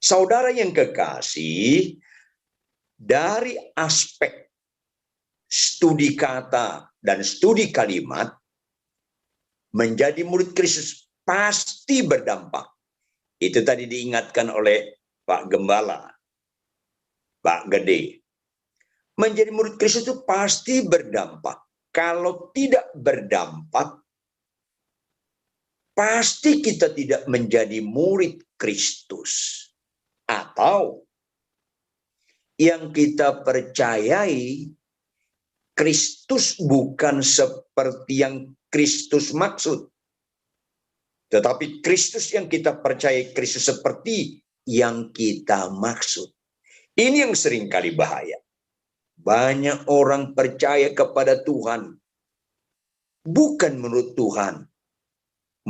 Saudara yang kekasih, dari aspek studi kata dan studi kalimat, menjadi murid Kristus pasti berdampak. Itu tadi diingatkan oleh Pak Gembala, Pak Gede. Menjadi murid Kristus itu pasti berdampak. Kalau tidak berdampak, pasti kita tidak menjadi murid Kristus. Atau yang kita percayai, Kristus bukan seperti yang Kristus maksud. Tetapi Kristus yang kita percayai, Kristus seperti yang kita maksud. Ini yang seringkali bahaya. Banyak orang percaya kepada Tuhan bukan menurut Tuhan,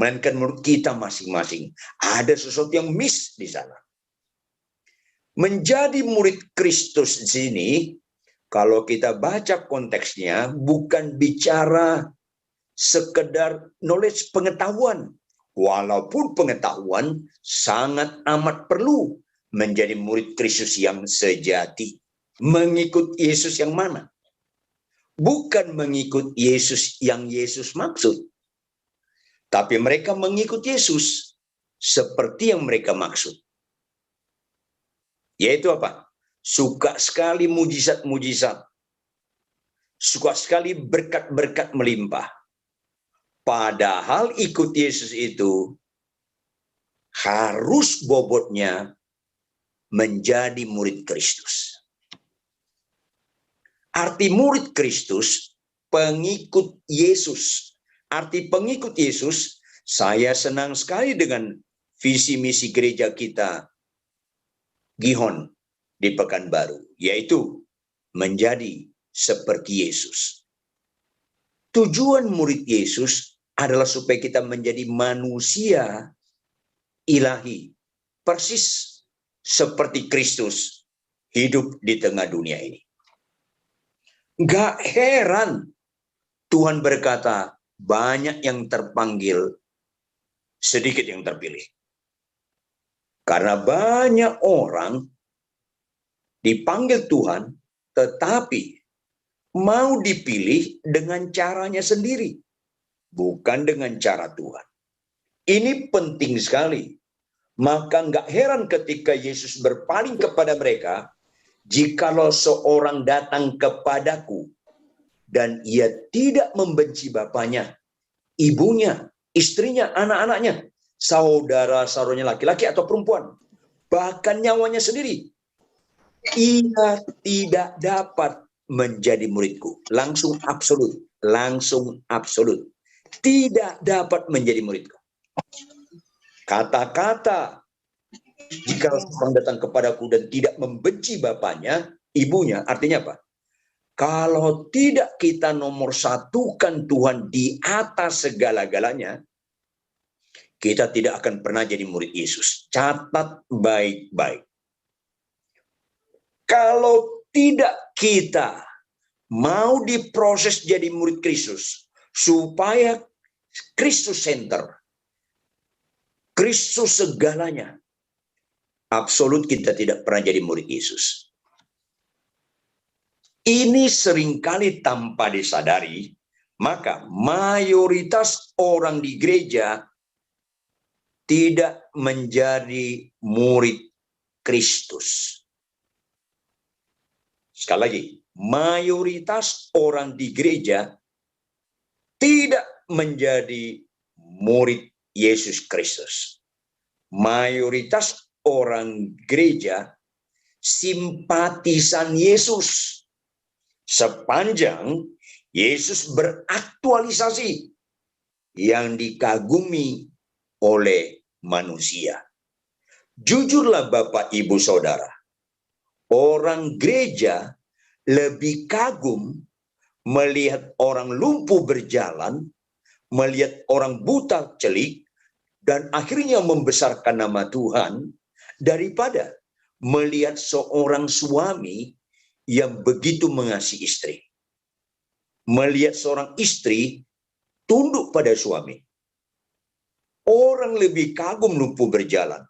melainkan menurut kita masing-masing. Ada sesuatu yang miss di sana. Menjadi murid Kristus di sini, kalau kita baca konteksnya, bukan bicara sekedar knowledge, pengetahuan. Walaupun pengetahuan sangat amat perlu menjadi murid Kristus yang sejati. Mengikut Yesus yang mana? Bukan mengikut Yesus yang Yesus maksud. Tapi mereka mengikut Yesus seperti yang mereka maksud. Yaitu apa? Suka sekali mujizat-mujizat. Suka sekali berkat-berkat melimpah. Padahal ikut Yesus itu harus bobotnya menjadi murid Kristus. Arti murid Kristus, pengikut Yesus. Arti pengikut Yesus, saya senang sekali dengan visi misi gereja kita, Gihon, di Pekanbaru, yaitu menjadi seperti Yesus. Tujuan murid Yesus adalah supaya kita menjadi manusia ilahi, persis seperti Kristus hidup di tengah dunia ini. Gak heran Tuhan berkata, banyak yang terpanggil, sedikit yang terpilih. Karena banyak orang dipanggil Tuhan, tetapi mau dipilih dengan caranya sendiri, bukan dengan cara Tuhan. Ini penting sekali. Maka nggak heran ketika Yesus berpaling kepada mereka, jikalau seorang datang kepadaku dan ia tidak membenci bapaknya, ibunya, istrinya, anak-anaknya, saudara-saudaranya laki-laki atau perempuan, bahkan nyawanya sendiri, ia tidak dapat menjadi muridku. Langsung absolut. Tidak dapat menjadi muridku. Kata-kata, jika orang datang kepadaku dan tidak membenci bapaknya, ibunya, artinya apa? Kalau tidak kita nomor satukan Tuhan di atas segala-galanya, kita tidak akan pernah jadi murid Yesus. Catat baik-baik. Kalau tidak kita mau diproses jadi murid Kristus, supaya Kristus center, Kristus segalanya, absolut kita tidak pernah jadi murid Yesus. Ini seringkali tanpa disadari, maka mayoritas orang di gereja tidak menjadi murid Kristus. Sekali lagi, mayoritas orang di gereja tidak menjadi murid Yesus Kristus. Mayoritas orang gereja simpatisan Yesus. Sepanjang Yesus beraktualisasi yang dikagumi oleh manusia. Jujurlah Bapak Ibu Saudara, orang gereja lebih kagum melihat orang lumpuh berjalan, melihat orang buta celik, dan akhirnya membesarkan nama Tuhan, daripada melihat seorang suami yang begitu mengasihi istri. Melihat seorang istri tunduk pada suami. Orang lebih kagum lumpuh berjalan.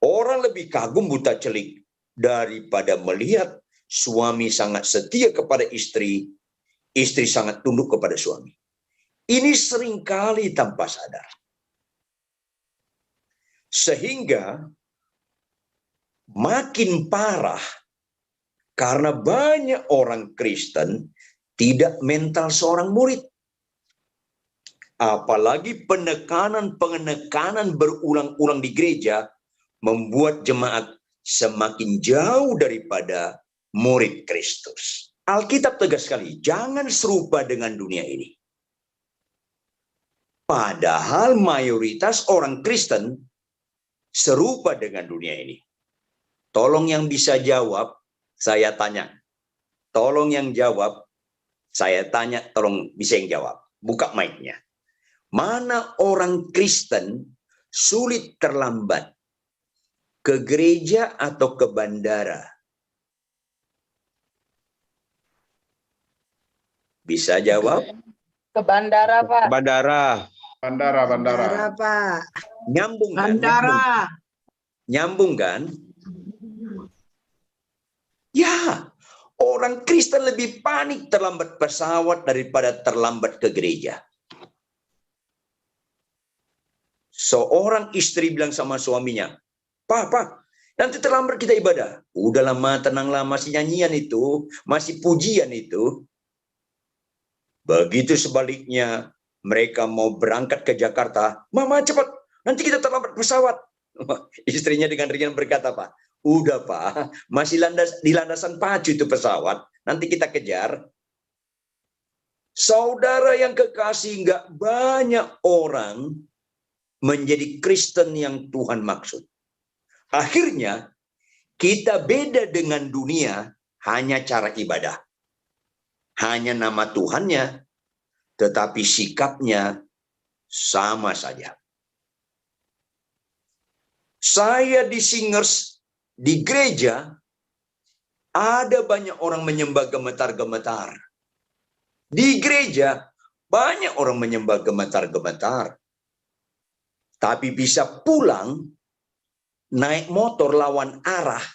Orang lebih kagum buta celik daripada melihat suami sangat setia kepada istri, istri sangat tunduk kepada suami. Ini seringkali tanpa sadar. Sehingga makin parah karena banyak orang Kristen tidak mental seorang murid. Apalagi penekanan berulang-ulang di gereja membuat jemaat semakin jauh daripada murid Kristus. Alkitab tegas sekali, jangan serupa dengan dunia ini. Padahal mayoritas orang Kristen serupa dengan dunia ini. Tolong yang bisa jawab, saya tanya. Tolong yang jawab, saya tanya, tolong bisa yang jawab. Buka mic-nya. Mana orang Kristen sulit terlambat? Ke gereja atau ke bandara? Bisa jawab? Ke bandara, Pak. Bandara. Bandara, Pak. Nyambung kan? Bandara. Nyambung kan? Ya, orang Kristen lebih panik terlambat pesawat daripada terlambat ke gereja. Seorang istri bilang sama suaminya, Pak, nanti terlambat kita ibadah. Udah lama, tenanglah, masih nyanyian itu, masih pujian itu. Begitu sebaliknya, mereka mau berangkat ke Jakarta, Mama cepat, nanti kita terlambat pesawat. Istrinya dengan ringan berkata, Pak, udah Pak, masih di landasan pacu itu pesawat, nanti kita kejar. Saudara yang kekasih, nggak banyak orang menjadi Kristen yang Tuhan maksud. Akhirnya, kita beda dengan dunia hanya cara ibadah. Hanya nama Tuhannya, tetapi sikapnya sama saja. Saya di Singers, di gereja, ada banyak orang menyembah gemetar-gemetar. Di gereja, banyak orang menyembah gemetar-gemetar. Tapi bisa pulang, naik motor lawan arah,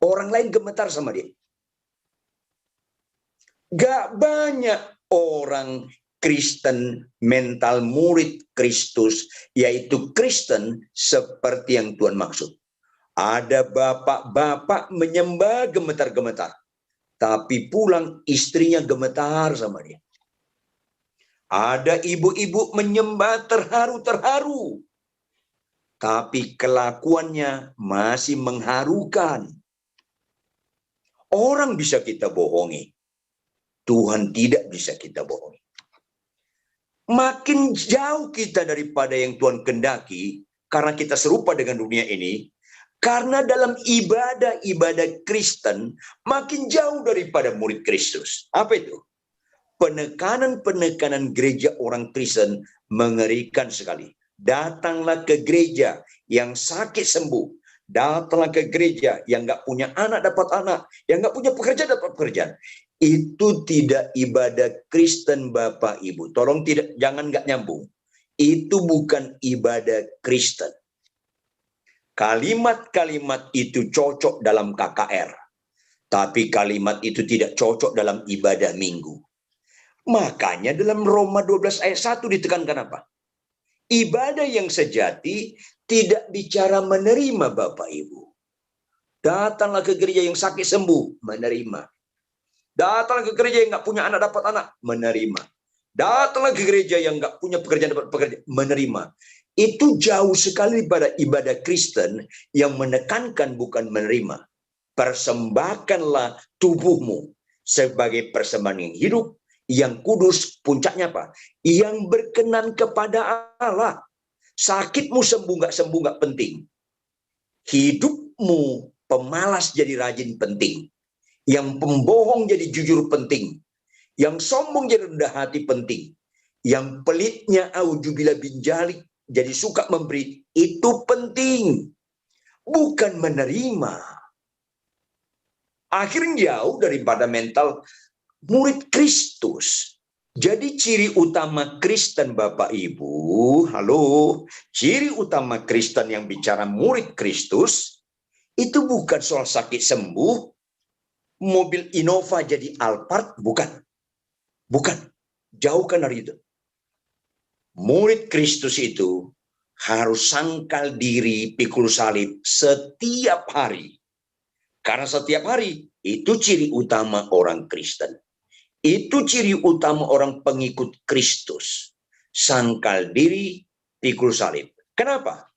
orang lain gemetar sama dia. Gak banyak orang Kristen mental murid Kristus, yaitu Kristen seperti yang Tuhan maksud. Ada bapak-bapak menyembah gemetar-gemetar, tapi pulang istrinya gemetar sama dia. Ada ibu-ibu menyembah terharu-terharu, tapi kelakuannya masih mengharukan. Orang bisa kita bohongi, Tuhan tidak bisa kita bohongi. Makin jauh kita daripada yang Tuhan kendaki, karena kita serupa dengan dunia ini, karena dalam ibadah-ibadah Kristen, makin jauh daripada murid Kristus. Apa itu? Penekanan-penekanan gereja orang Kristen mengerikan sekali. Datanglah ke gereja yang sakit sembuh. Datanglah ke gereja yang nggak punya anak dapat anak. Yang nggak punya pekerjaan dapat pekerjaan. Itu tidak ibadah Kristen Bapak Ibu. Tolong jangan nggak nyambung. Itu bukan ibadah Kristen. Kalimat-kalimat itu cocok dalam KKR. Tapi kalimat itu tidak cocok dalam ibadah minggu. Makanya dalam Roma 12 ayat 1 ditekankan apa? Ibadah yang sejati tidak bicara menerima Bapak Ibu. Datanglah ke gereja yang sakit sembuh, menerima. Datanglah ke gereja yang nggak punya anak dapat anak, menerima. Datanglah ke gereja yang nggak punya pekerjaan dapat pekerjaan, menerima. Itu jauh sekali pada ibadah Kristen yang menekankan bukan menerima. Persembahkanlah tubuhmu sebagai persembahan yang hidup, yang kudus, puncaknya apa? Yang berkenan kepada Allah. Sakitmu sembuh nggak penting. Hidupmu pemalas jadi rajin penting. Yang pembohong jadi jujur penting. Yang sombong jadi rendah hati penting. Yang pelitnya auzubillah bin jalik jadi suka memberi, itu penting. Bukan menerima. Akhirnya jauh daripada mental murid Kristus. Jadi ciri utama Kristen Bapak Ibu, halo, ciri utama Kristen yang bicara murid Kristus, itu bukan soal sakit sembuh, mobil Innova jadi Alphard, bukan. Bukan, jauhkan dari itu. Murid Kristus itu harus sangkal diri pikul salib setiap hari. Karena setiap hari, itu ciri utama orang Kristen. Itu ciri utama orang pengikut Kristus. Sangkal diri, pikul salib. Kenapa?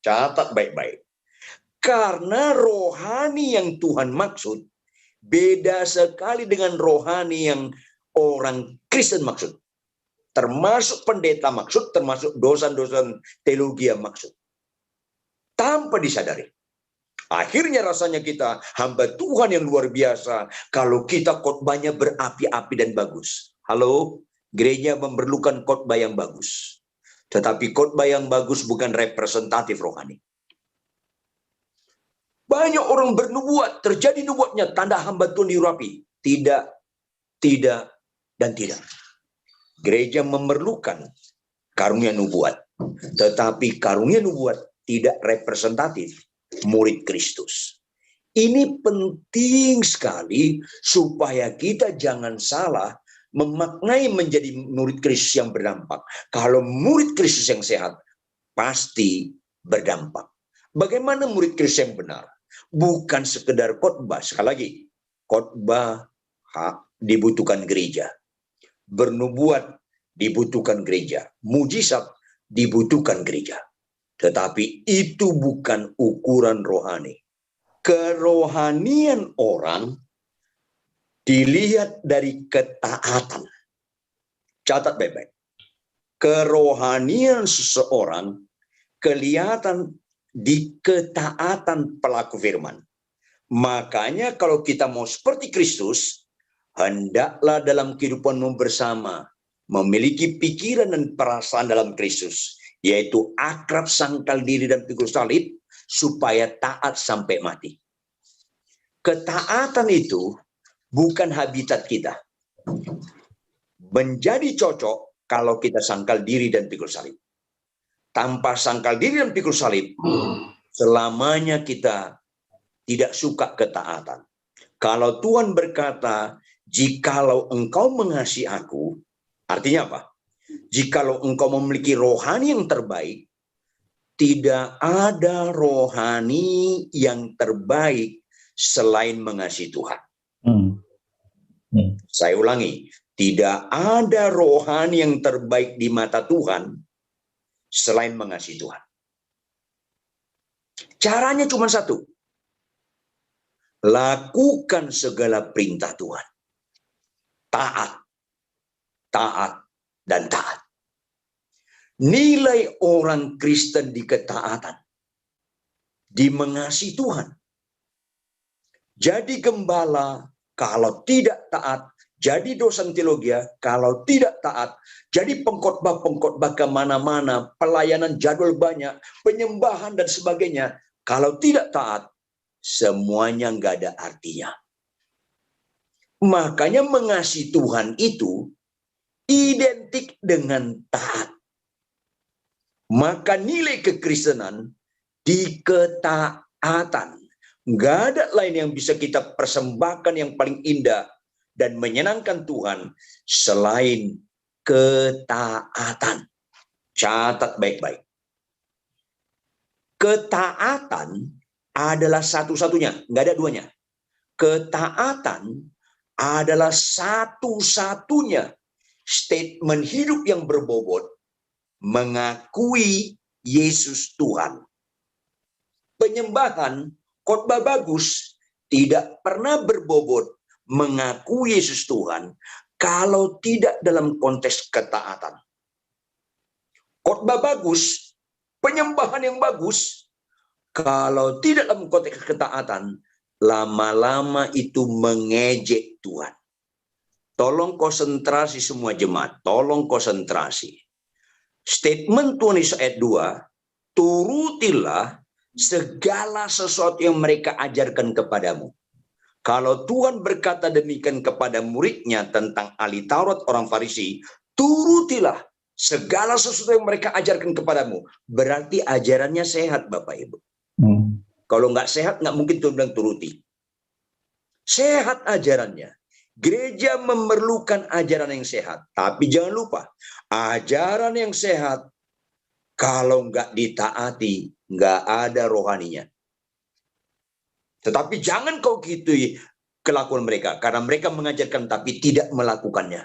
Catat baik-baik. Karena rohani yang Tuhan maksud, beda sekali dengan rohani yang orang Kristen maksud. Termasuk pendeta maksud, termasuk dosen-dosen teologi yang maksud. Tanpa disadari. Akhirnya rasanya kita hamba Tuhan yang luar biasa kalau kita khotbahnya berapi-api dan bagus. Halo, gereja memerlukan khotbah yang bagus. Tetapi khotbah yang bagus bukan representatif rohani. Banyak orang bernubuat, terjadi nubuatnya, tanda hamba Tuhan diurapi. Tidak, dan tidak. Gereja memerlukan karunia nubuat. Tetapi karunia nubuat tidak representatif murid Kristus. Ini penting sekali supaya kita jangan salah memaknai menjadi murid Kristus yang berdampak. Kalau murid Kristus yang sehat, pasti berdampak. Bagaimana murid Kristus yang benar? Bukan sekedar khotbah. Sekali lagi, khotbah dibutuhkan gereja. Bernubuat dibutuhkan gereja. Mujizat dibutuhkan gereja. Tetapi itu bukan ukuran rohani. Kerohanian orang dilihat dari ketaatan. Catat baik-baik. Kerohanian seseorang kelihatan di ketaatan pelaku firman. Makanya kalau kita mau seperti Kristus, hendaklah dalam kehidupanmu bersama memiliki pikiran dan perasaan dalam Kristus, yaitu akrab, sangkal diri dan pikul salib, supaya taat sampai mati. Ketaatan itu bukan habitat kita. Menjadi cocok kalau kita sangkal diri dan pikul salib. Tanpa sangkal diri dan pikul salib, selamanya kita tidak suka ketaatan. Kalau Tuhan berkata, jikalau engkau mengasihi aku, artinya apa? Jikalau engkau memiliki rohani yang terbaik, tidak ada rohani yang terbaik selain mengasihi Tuhan. Saya ulangi, tidak ada rohani yang terbaik di mata Tuhan selain mengasihi Tuhan. Caranya cuma satu. Lakukan segala perintah Tuhan. Taat, dan taat. Nilai orang Kristen di ketaatan, di mengasihi Tuhan. Jadi gembala kalau tidak taat, jadi dosen teologi kalau tidak taat, jadi pengkhotbah kemana-mana, pelayanan jadwal banyak, penyembahan dan sebagainya. Kalau tidak taat, semuanya nggak ada artinya. Makanya mengasihi Tuhan itu identik dengan taat. Maka nilai kekristenan di ketaatan. Nggak ada lain yang bisa kita persembahkan yang paling indah dan menyenangkan Tuhan selain ketaatan. Catat baik-baik. Ketaatan adalah satu-satunya, nggak ada duanya. Ketaatan adalah satu-satunya statement hidup yang berbobot mengakui Yesus Tuhan. Penyembahan, khotbah bagus tidak pernah berbobot mengakui Yesus Tuhan kalau tidak dalam konteks ketaatan. Khotbah bagus, penyembahan yang bagus, kalau tidak dalam konteks ketaatan, lama-lama itu mengejek Tuhan. Tolong konsentrasi semua jemaat, tolong konsentrasi. Statement Tuhan Yesus ayat 2, turutilah segala sesuatu yang mereka ajarkan kepadamu. Kalau Tuhan berkata demikian kepada muridnya tentang ahli Taurat orang Farisi, turutilah segala sesuatu yang mereka ajarkan kepadamu. Berarti ajarannya sehat, Bapak Ibu. Kalau nggak sehat, nggak mungkin Tuhan bilang turuti. Sehat ajarannya. Gereja memerlukan ajaran yang sehat. Tapi jangan lupa, ajaran yang sehat, kalau nggak ditaati, nggak ada rohaninya. Tetapi jangan kau gitu kelakuan mereka. Karena mereka mengajarkan tapi tidak melakukannya.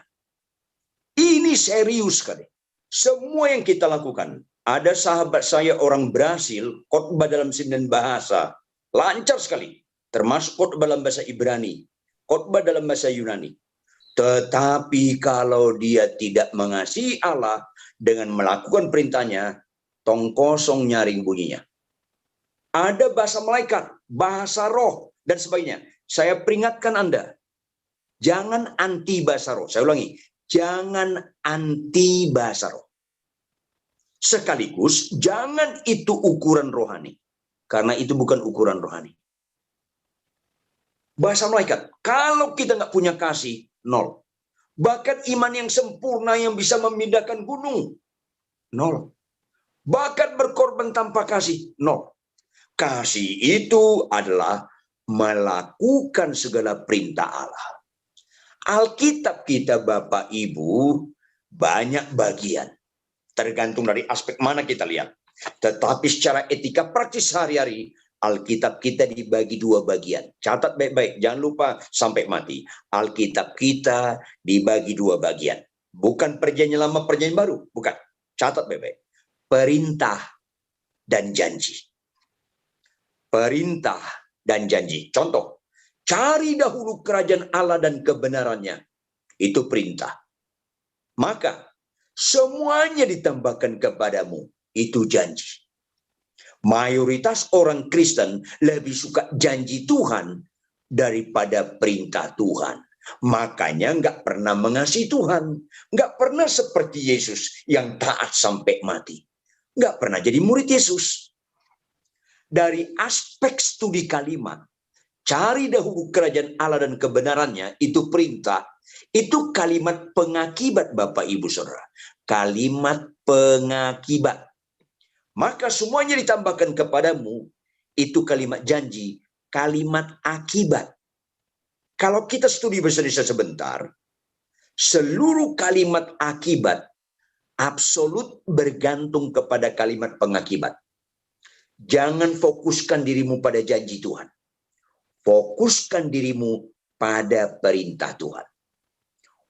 Ini serius sekali. Semua yang kita lakukan. Ada sahabat saya orang Brasil, khotbah dalam 9 bahasa. Lancar sekali. Termasuk khotbah dalam bahasa Ibrani. Khotbah dalam bahasa Yunani. Tetapi kalau dia tidak mengasihi Allah dengan melakukan perintahnya, tong kosong nyaring bunyinya. Ada bahasa malaikat, bahasa roh, dan sebagainya. Saya peringatkan Anda, jangan anti bahasa roh. Saya ulangi, jangan anti bahasa roh. Sekaligus, jangan itu ukuran rohani. Karena itu bukan ukuran rohani. Bahasa malaikat, kalau kita nggak punya kasih, nol. Bahkan iman yang sempurna yang bisa memindahkan gunung, nol. Bahkan berkorban tanpa kasih, nol. Kasih itu adalah melakukan segala perintah Allah. Alkitab kita Bapak Ibu banyak bagian. Tergantung dari aspek mana kita lihat. Tetapi secara etika praktis sehari-hari, Alkitab kita dibagi 2 bagian. Catat baik-baik, jangan lupa sampai mati. Alkitab kita dibagi 2 bagian. Bukan perjanjian lama, perjanjian baru. Bukan. Catat baik-baik. Perintah dan janji. Perintah dan janji. Contoh, cari dahulu kerajaan Allah dan kebenarannya. Itu perintah. Maka, semuanya ditambahkan kepadamu. Itu janji. Mayoritas orang Kristen lebih suka janji Tuhan daripada perintah Tuhan. Makanya nggak pernah mengasihi Tuhan. Nggak pernah seperti Yesus yang taat sampai mati. Nggak pernah jadi murid Yesus. Dari aspek studi kalimat, cari dahulu kerajaan Allah dan kebenarannya, itu perintah. Itu kalimat pengakibat Bapak Ibu Saudara. Kalimat pengakibat. Maka semuanya ditambahkan kepadamu, itu kalimat janji, kalimat akibat. Kalau kita studi bahasa Indonesia sebentar, seluruh kalimat akibat absolut bergantung kepada kalimat pengakibat. Jangan fokuskan dirimu pada janji Tuhan. Fokuskan dirimu pada perintah Tuhan.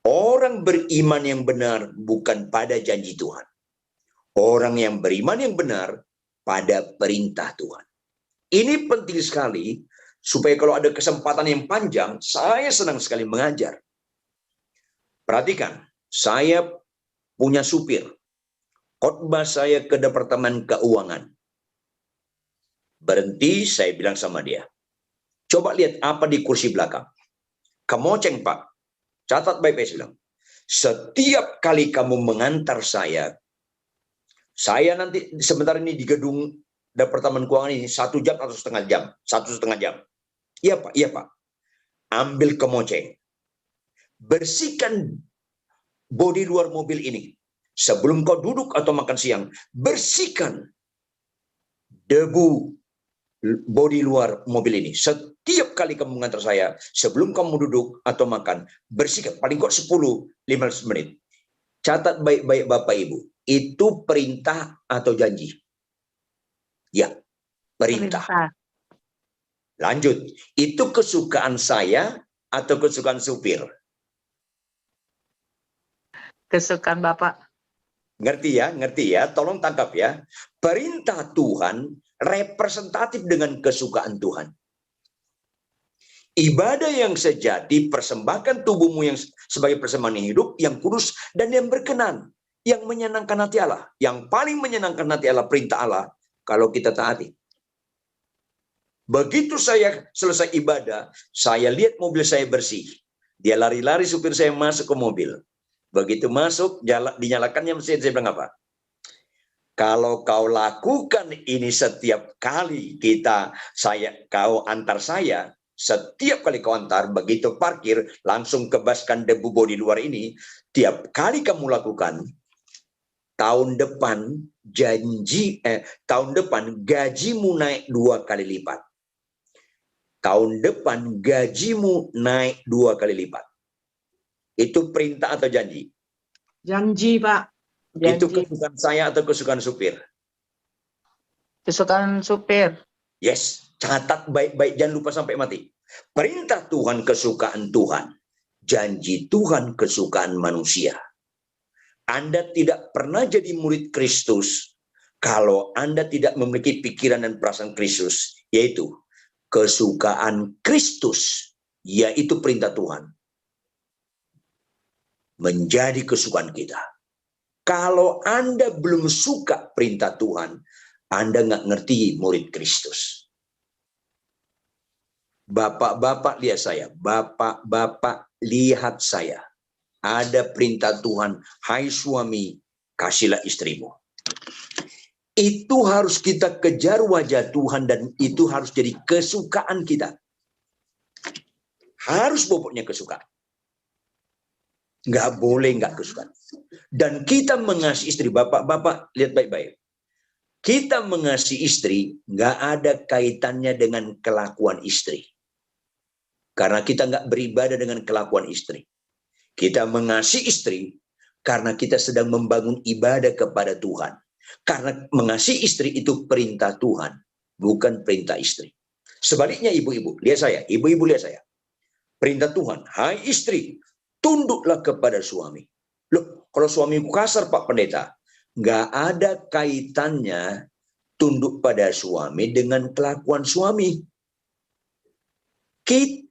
Orang beriman yang benar bukan pada janji Tuhan. Orang yang beriman yang benar pada perintah Tuhan. Ini penting sekali supaya kalau ada kesempatan yang panjang, saya senang sekali mengajar. Perhatikan, saya punya supir. Khotbah saya ke Departemen Keuangan. Berhenti, saya bilang sama dia. Coba lihat apa di kursi belakang. Kemoceng, Pak. Catat baik-baik, saya bilang. Setiap kali kamu mengantar saya nanti sebentar ini di gedung Departemen Keuangan ini 1 jam atau setengah jam. 1,5 jam. Iya, Pak. Iya, Pak. Ambil kemoceng. Bersihkan bodi luar mobil ini. Sebelum kau duduk atau makan siang, bersihkan debu bodi luar mobil ini. Setiap kali kamu mengantar saya, sebelum kamu duduk atau makan, bersihkan paling kok 10-15 menit. Catat baik-baik Bapak Ibu. Itu perintah atau janji? Ya, perintah. Lanjut. Itu kesukaan saya atau kesukaan supir? Kesukaan Bapak. Ngerti ya? Tolong tangkap ya. Perintah Tuhan representatif dengan kesukaan Tuhan. Ibadah yang sejati, persembahkan tubuhmu yang sebagai persembahan hidup, yang kudus dan yang berkenan, yang menyenangkan hati Allah. Yang paling menyenangkan hati Allah, perintah Allah, kalau kita taati. Begitu saya selesai ibadah, saya lihat mobil saya bersih. Dia lari-lari, supir saya masuk ke mobil. Begitu masuk, dinyalakannya mesin, saya bilang apa? Kalau kau lakukan ini setiap kali kau antar saya, setiap kali kau antar, begitu parkir, langsung kebaskan debu bodi luar ini. Tiap kali kamu lakukan, tahun depan tahun depan gajimu naik 2 kali lipat. Tahun depan gajimu naik 2 kali lipat. Itu perintah atau janji? Janji, Pak. Janji. Itu kesukaan saya atau kesukaan supir? Kesukaan supir. Yes, catat baik-baik, jangan lupa sampai mati. Perintah Tuhan kesukaan Tuhan. Janji Tuhan kesukaan manusia. Anda tidak pernah jadi murid Kristus kalau Anda tidak memiliki pikiran dan perasaan Kristus, yaitu kesukaan Kristus, yaitu perintah Tuhan, menjadi kesukaan kita. Kalau Anda belum suka perintah Tuhan, Anda nggak ngerti murid Kristus. Bapak-bapak lihat saya, bapak-bapak lihat saya. Ada perintah Tuhan, hai suami, kasihlah istrimu. Itu harus kita kejar wajah Tuhan dan itu harus jadi kesukaan kita. Harus bobotnya kesukaan. Nggak boleh nggak kesukaan. Dan kita mengasihi istri, bapak-bapak lihat baik-baik. Kita mengasihi istri nggak ada kaitannya dengan kelakuan istri. Karena kita nggak beribadah dengan kelakuan istri. Kita mengasihi istri karena kita sedang membangun ibadah kepada Tuhan. Karena mengasihi istri itu perintah Tuhan, bukan perintah istri. Sebaliknya ibu-ibu, lihat saya, ibu-ibu lihat saya. Perintah Tuhan, hai istri, tunduklah kepada suami. Loh, kalau suamiku kasar Pak Pendeta, nggak ada kaitannya tunduk pada suami dengan kelakuan suami.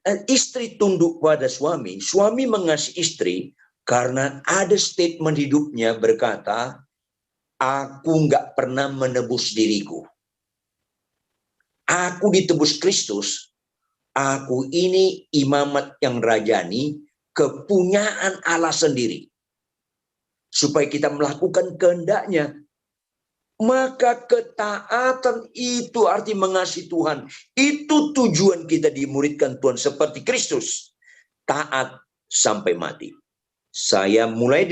Istri tunduk pada suami, suami mengasihi istri karena ada statement hidupnya berkata, aku nggak pernah menebus diriku. Aku ditebus Kristus, aku ini imamat yang rajani, kepunyaan Allah sendiri. Supaya kita melakukan kehendaknya. Maka ketaatan itu arti mengasihi Tuhan. Itu tujuan kita dimuridkan Tuhan seperti Kristus. Taat sampai mati. Saya mulai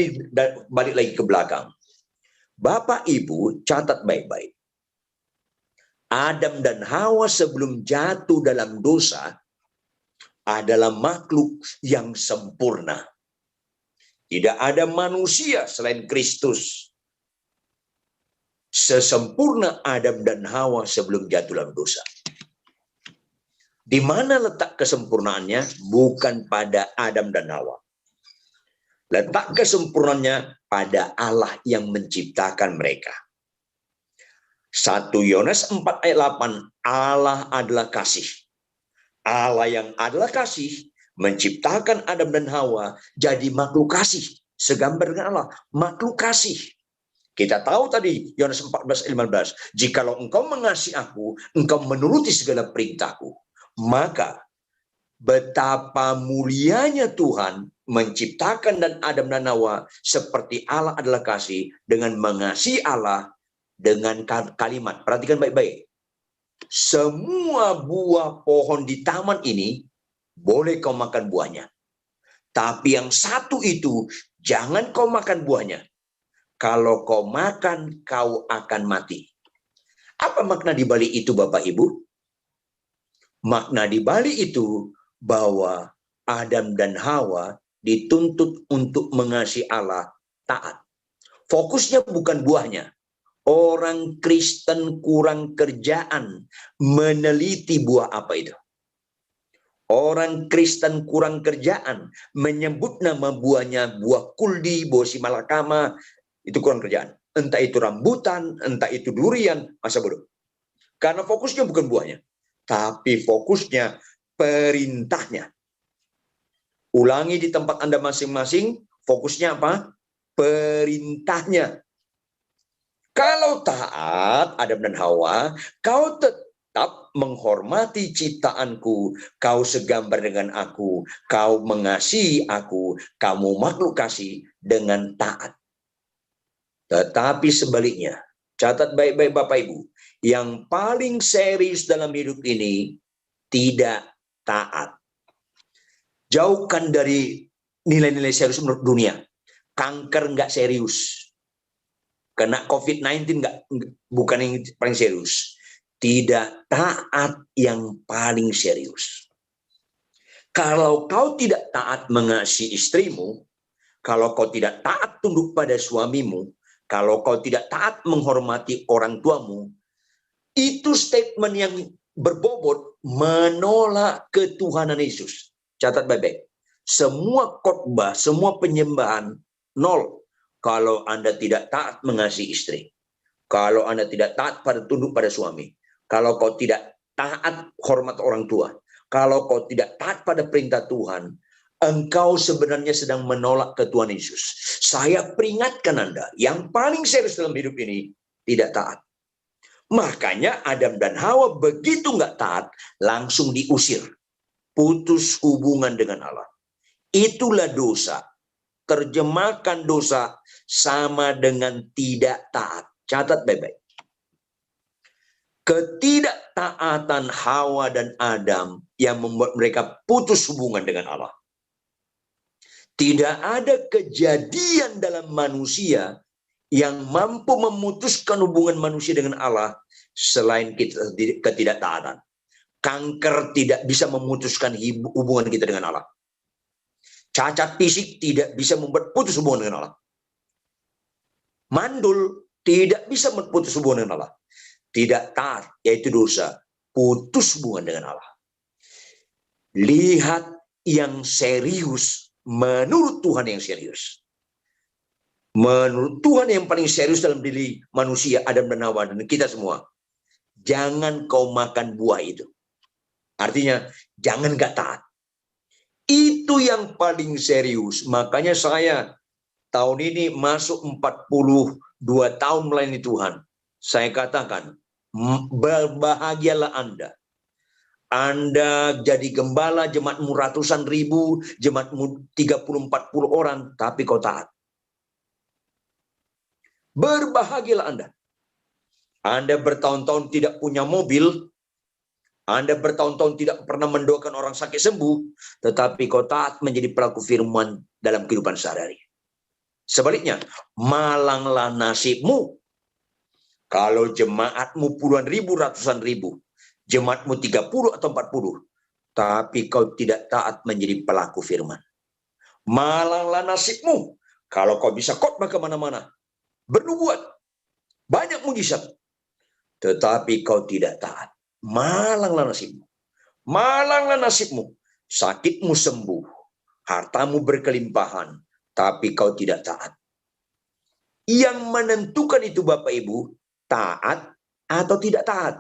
balik lagi ke belakang. Bapak Ibu catat baik-baik. Adam dan Hawa sebelum jatuh dalam dosa adalah makhluk yang sempurna. Tidak ada manusia selain Kristus sesempurna Adam dan Hawa sebelum jatuh dalam dosa. Di mana letak kesempurnaannya? Bukan pada Adam dan Hawa. Letak kesempurnaannya pada Allah yang menciptakan mereka. 1 Yohanes 4 ayat 8, Allah adalah kasih. Allah yang adalah kasih menciptakan Adam dan Hawa jadi makhluk kasih. Segambar dengan Allah, makhluk kasih. Kita tahu tadi, Yohanes 14:15, jikalau engkau mengasihi aku, engkau menuruti segala perintahku. Maka, betapa mulianya Tuhan menciptakan dan Adam dan Hawa seperti Allah adalah kasih dengan mengasihi Allah dengan kalimat. Perhatikan baik-baik. Semua buah pohon di taman ini boleh kau makan buahnya. Tapi yang satu itu, jangan kau makan buahnya. Kalau kau makan, kau akan mati. Apa makna di balik itu, Bapak Ibu? Makna di balik itu bahwa Adam dan Hawa dituntut untuk mengasihi Allah taat. Fokusnya bukan buahnya. Orang Kristen kurang kerjaan meneliti buah apa itu. Orang Kristen kurang kerjaan menyebut nama buahnya buah kuldi, buah simalakama. Itu kurang kerjaan. Entah itu rambutan, entah itu durian, masa bodoh. Karena fokusnya bukan buahnya. Tapi fokusnya perintahnya. Ulangi di tempat Anda masing-masing, fokusnya apa? Perintahnya. Kalau taat, Adam dan Hawa, kau tetap menghormati ciptaanku, kau segambar dengan aku, kau mengasihi aku, kamu makhluk kasih dengan taat. Tetapi sebaliknya, catat baik-baik Bapak Ibu, yang paling serius dalam hidup ini tidak taat. Jauhkan dari nilai-nilai serius menurut dunia. Kanker nggak serius. Kena COVID-19 bukan yang paling serius. Tidak taat yang paling serius. Kalau kau tidak taat mengasihi istrimu, kalau kau tidak taat tunduk pada suamimu, kalau kau tidak taat menghormati orang tuamu, itu statement yang berbobot menolak ketuhanan Yesus. Catat baik-baik. Semua khotbah, semua penyembahan, nol. Kalau Anda tidak taat mengasihi istri. Kalau Anda tidak taat pada tunduk pada suami. Kalau kau tidak taat hormat orang tua. Kalau kau tidak taat pada perintah Tuhan, engkau sebenarnya sedang menolak ketuhanan Yesus. Saya peringatkan Anda, yang paling serius dalam hidup ini, tidak taat. Makanya Adam dan Hawa begitu nggak taat, langsung diusir. Putus hubungan dengan Allah. Itulah dosa. Terjemahkan dosa sama dengan tidak taat. Catat baik-baik. Ketidaktaatan Hawa dan Adam yang membuat mereka putus hubungan dengan Allah. Tidak ada kejadian dalam manusia yang mampu memutuskan hubungan manusia dengan Allah selain ketidaktaatan. Kanker tidak bisa memutuskan hubungan kita dengan Allah. Cacat fisik tidak bisa membuat putus hubungan dengan Allah. Mandul tidak bisa memutus hubungan dengan Allah. Tidak taat, yaitu dosa, putus hubungan dengan Allah. Lihat yang serius menurut Tuhan yang serius. Menurut Tuhan yang paling serius dalam diri manusia, Adam dan Hawa, dan kita semua. Jangan kau makan buah itu. Artinya, jangan gak taat. Itu yang paling serius. Makanya saya tahun ini masuk 42 tahun melayani Tuhan. Saya katakan, berbahagialah Anda. Anda jadi gembala, jemaatmu ratusan ribu, jemaatmu 30-40 orang, tapi kau taat. Berbahagialah Anda. Anda bertahun-tahun tidak punya mobil, Anda bertahun-tahun tidak pernah mendoakan orang sakit sembuh, tetapi kau taat menjadi pelaku firman dalam kehidupan sehari-hari. Sebaliknya, malanglah nasibmu. Kalau jemaatmu puluhan ribu, ratusan ribu, jemaatmu 30 atau 40, tapi kau tidak taat menjadi pelaku firman. Malanglah nasibmu. Kalau kau bisa khotbah kemana-mana, bernubuat, banyak mujizat, tetapi kau tidak taat. Malanglah nasibmu. Malanglah nasibmu. Sakitmu sembuh. Hartamu berkelimpahan. Tapi kau tidak taat. Yang menentukan itu Bapak Ibu, taat atau tidak taat.